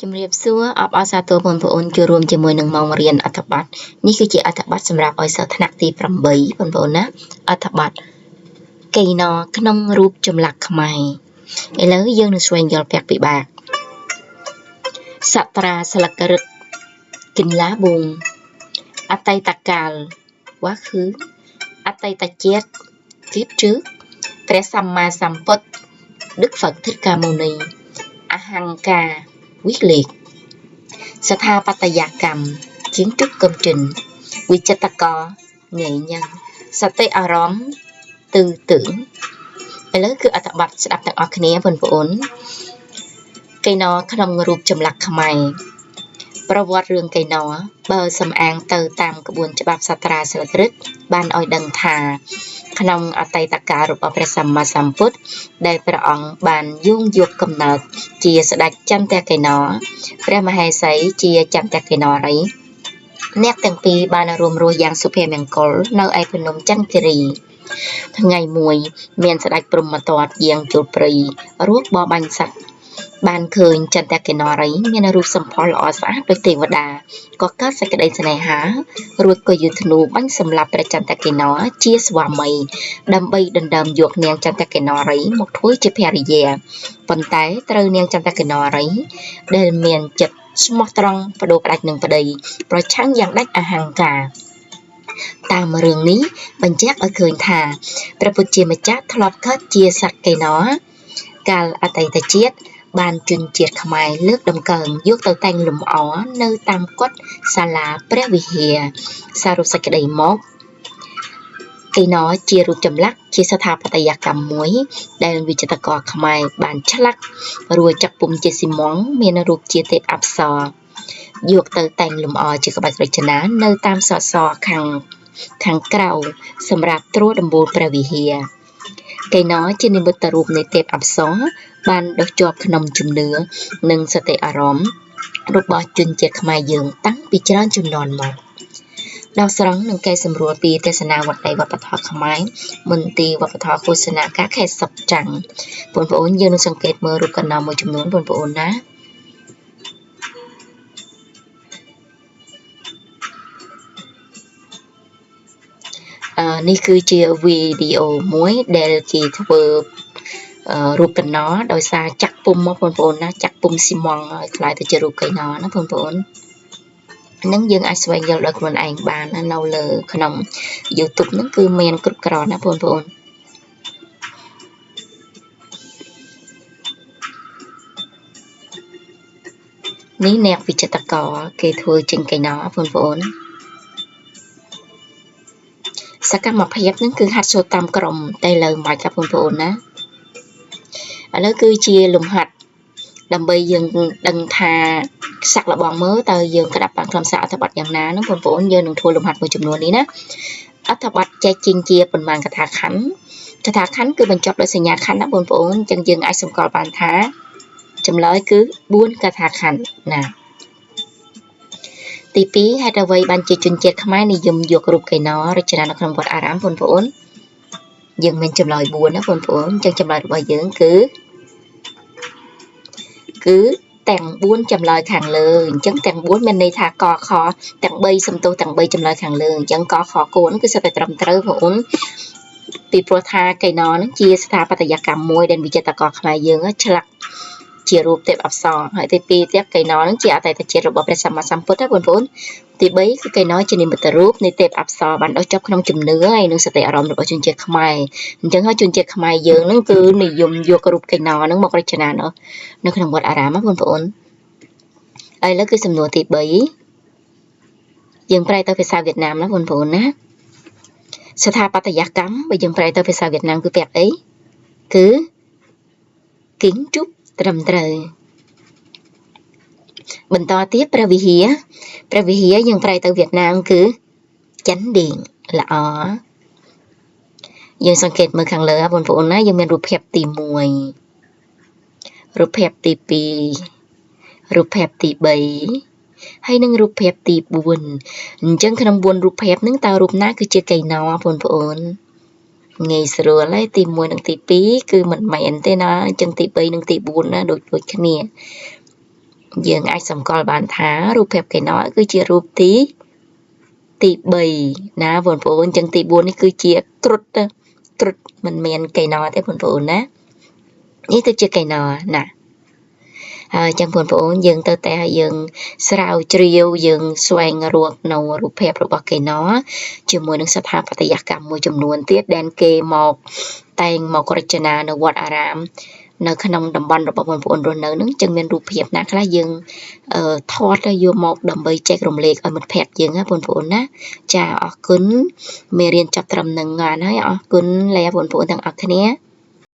ជំរាបសួរអបអរសាទរបងប្អូនចូលរួមជាមួយនឹងម៉ោងរៀនអត្ថបទនេះគឺជាអត្ថបទសម្រាប់ឲ្យសិស្សថ្នាក់ទី8បងប្អូនណាអត្ថបទកេណក្នុងរូបចម្លាក់ខ្មែរឥឡូវយើងនឹងស្វែងយល់ពាក្យពិបាកសត្រាស្លឹករឹតគិនឡាបូងអតីតកាលquá khứអតីតជាតិ kiếp trước ព្រះសម្មាសម្ពុទ្ធ Đức Phật Thích Ca Mâu Ni អហង្ការquyết liệt ស្ថាបត្យកម្ម kiến trúc công trình វិចិត្រករ nghệ nhân សតិអារម្មណ៍ tư tưởng ឥឡូវគឺអត្ថបទស្ដាប់ទាំងអស់គ្នាបងប្អូនកេណក្នុងរូបចម្លាក់ខ្មែរប្រវត្តិរឿងកេណបើសំអាងទៅតាមក្បួនច្បាប់សាត្រាស្លឹករឹតបានឲ្យដឹងថាក្នុងអតីតកាលរបស់ព្រះសម្មាសម្ពុទ្ធដែលព្រះអង្គបានយោងយកកំណើតជាស្ដេចចន្ទកេណព្រះមហេសីជាចន្ទកេណរីអ្នកទាំងពីរបានរួមរស់យ៉ាងសុភមង្គលនៅឯភ្នំចន្ទគិរីថ្ងៃមួយមានស្ដេចព្រហ្មទត្តយាងចូលព្រៃរស់បរបាញ់សត្វបានឃើញចន្ទកេណរីមានរូបសម្ផស្សល្អស្អាតដូចទេវតាក៏កើតសេចក្តីស្នេហារួចក៏យកធ្នូបាញ់សម្លាប់ព្រះចន្ទកេណជាស្វាមីដើម្បីដណ្ដើមយកនាងចន្ទកេណរីមកធ្វើជាភរិយាប៉ុន្តែត្រូវនាងចន្ទកេណរីដែលមានចិត្តស្មោះត្រង់បដូរផ្ដាច់នឹងប្តីប្រឆាំងយ៉ាងដាច់អហង្ការតាមរឿងនេះបញ្ជាក់ឲ្យឃើញថាព្រះពុទ្ធជាម្ចាស់ធ្លាប់កើតជាសត្វកេណកាលអតីតជាតិបានជនជាតិខ្មែរលើកដំកើងយកទៅតែងលម្អនៅតាមកុដិសាលាព្រះវិហារសរុបសេចក្តីមកកេណជារូបចម្លាក់ជាស្ថាបត្យកម្មមួយដែលវិចិត្រករខ្មែរបានឆ្លាក់រួចចាក់ពុំជាស៊ីម៉ង់មានរូបជាទេពអប្សរយកទៅតែងលម្អជាក្បាច់រចនានៅតាមសសរខាងក្រៅសម្រាប់ត្រួតដំបូលព្រះវិហារកេណជានិមិត្តរូបនៃទេពអប្សរបានដុះជាប់ក្នុងជំនឿនិងសតិអារម្មណ៍របស់ជនជាតិខ្មែរយើងតាំងពីច្រើនជំនាន់មកដល់ស្រង់នឹងកែសម្រួលពីទេសនាវត្តនៃវប្បធម៌ខ្មែរមន្ទីរវប្បធម៌ឃោសនាការខេត្តសុកចាំងបងប្អូនយើងនឹងសង្កេតមើលរូបកណ្ដោមួយចំនួនបងប្អូនណានេះគឺជាវីដេអូមួយដែលគេធ្វើរូបកណ្ដោដោយសារចាក់ពុំមកបងប្អូនណាចាក់ពុំស៊ីម៉ង់ឲ្យខ្លាយទៅជារូបកេណណាបងប្អូននឹងយើងអាចស្វែងយល់ដោយខ្លួនឯងបាននៅលើក្នុង YouTube ហ្នឹងគឺមានគ្រប់គ្រាន់ណាបងប្អូននេះអ្នកវិចិត្រករគេធ្វើចេញកេណបងប្អូនសកម្មភាពហ្នឹងគឺហាត់ចូលតាមក្រុមតែលើមិនខាប់បងប្អូនណាឥឡូវគឺជាលំហាត់ដើម្បីយើងដឹងថាសាក់លបងមើលតើយើងក្តាប់បានខ្លឹមសារអត្ថបទយ៉ាងណាហ្នឹងបងប្អូនយើងនឹងធ្វើលំហាត់មួយចំនួននេះណាអត្ថបទចែកចេញជាប៉ុន្មានកថាខណ្ឌគឺបញ្ចប់ដោយសញ្ញាខណ្ឌណាបងប្អូនអញ្ចឹងយើងអាចសម្គាល់បានថាចម្លើយគឺ4កថាខណ្ឌណាទី2ហេតុអ្វីបានជាជនជាតិខ្មែរនិយមយករូបកេណរចនានៅក្នុងវត្តអារាមបងប្អូនយើងមានចម្លើយ4ណាបងប្អូនអញ្ចឹងចម្លើយរបស់យើងគឺទាំង4ចម្លើយខាងលើអញ្ចឹងទាំង4មានន័យថាកខទាំង3សំទោសទាំង3ចម្លើយខាងលើអញ្ចឹងកខគោនោះគឺសិតតែត្រឹមត្រូវបងប្អូនពីព្រោះថាកេណនឹងជាស្ថាបត្យកម្មមួយដែលវិចិត្រករខ្មែរយើងឆ្លាក់ជារូបទេពអប្សរហើយទី2ទៀតកេណនឹងជាអតីតជាតិរបស់ព្រះសម្មាសម្ពុទ្ធណាបងប្អូនទី3គឺកេណជានិមិត្តរូបនៃទេពអប្សរបានដុះជាប់ក្នុងជំនឿហើយនឹងសតិអារម្មណ៍របស់ជនជាតិខ្មែរអញ្ចឹងហើយជនជាតិខ្មែរយើងនឹងគឺនិយមយករូបកេណនឹងមករចនានៅក្នុងវត្តអារាមណាបងប្អូនឥឡូវគឺសំណួរទី3យើងប្រែទៅភាសាវៀតណាមណាបងប្អូនណាស្ថាបត្យកម្មបើយើងប្រែទៅភាសាវៀតណាមគឺពាក្យអីគឺ kính trúc ត្រឹមត្រូវបន្តទៀតព្រះវិហារយើងប្រែទៅវៀតណាមគឺច័ន្ទឌីងល្អយើងសង្កេតមើលខាងលើបងប្អូនណាយើងមានរូបភាពទី1រូបភាពទី2រូបភាពទី3ហើយនឹងរូបភាពទី4អញ្ចឹងក្នុង4រូបភាពហ្នឹងតើរូបណាគឺជាកេណបងប្អូនងាយស្រួលហើយទី1និងទី2គឺមិនមែនទេណាអញ្ចឹងទី3និងទី4ណាដូចគ្នា យើងអាចសម្គាល់បានថារូបភាពកេណគឺជារូបទី3ណាបងប្អូនអញ្ចឹងទី4នេះគឺជាគ្រុឌមិនមានកេណទេបងប្អូនណានេះទៅជាកេណណាហើយចឹងបងប្អូនយើងទៅតែយើងស្រាវជ្រាវយើងស្វែងរកនៅរូបភាពរបស់កេណជាមួយនឹងស្ថាបត្យកម្មមួយចំនួនទៀតដែលគេមកតែងមករចនានៅវត្តអារាមនៅក្នុងតំបន់របស់បងប្អូនរស់នៅនឹងចឹងមានរូបភាពណាខ្លះយើងថតទៅយកមកដើម្បីចែករំលែកឲ្យមិត្តភ័ក្តិយើងណាបងប្អូនណាចាអរគុណមេរៀនចាប់ត្រឹមនឹងហើយអរគុណលាបងប្អូនទាំងអស់គ្នា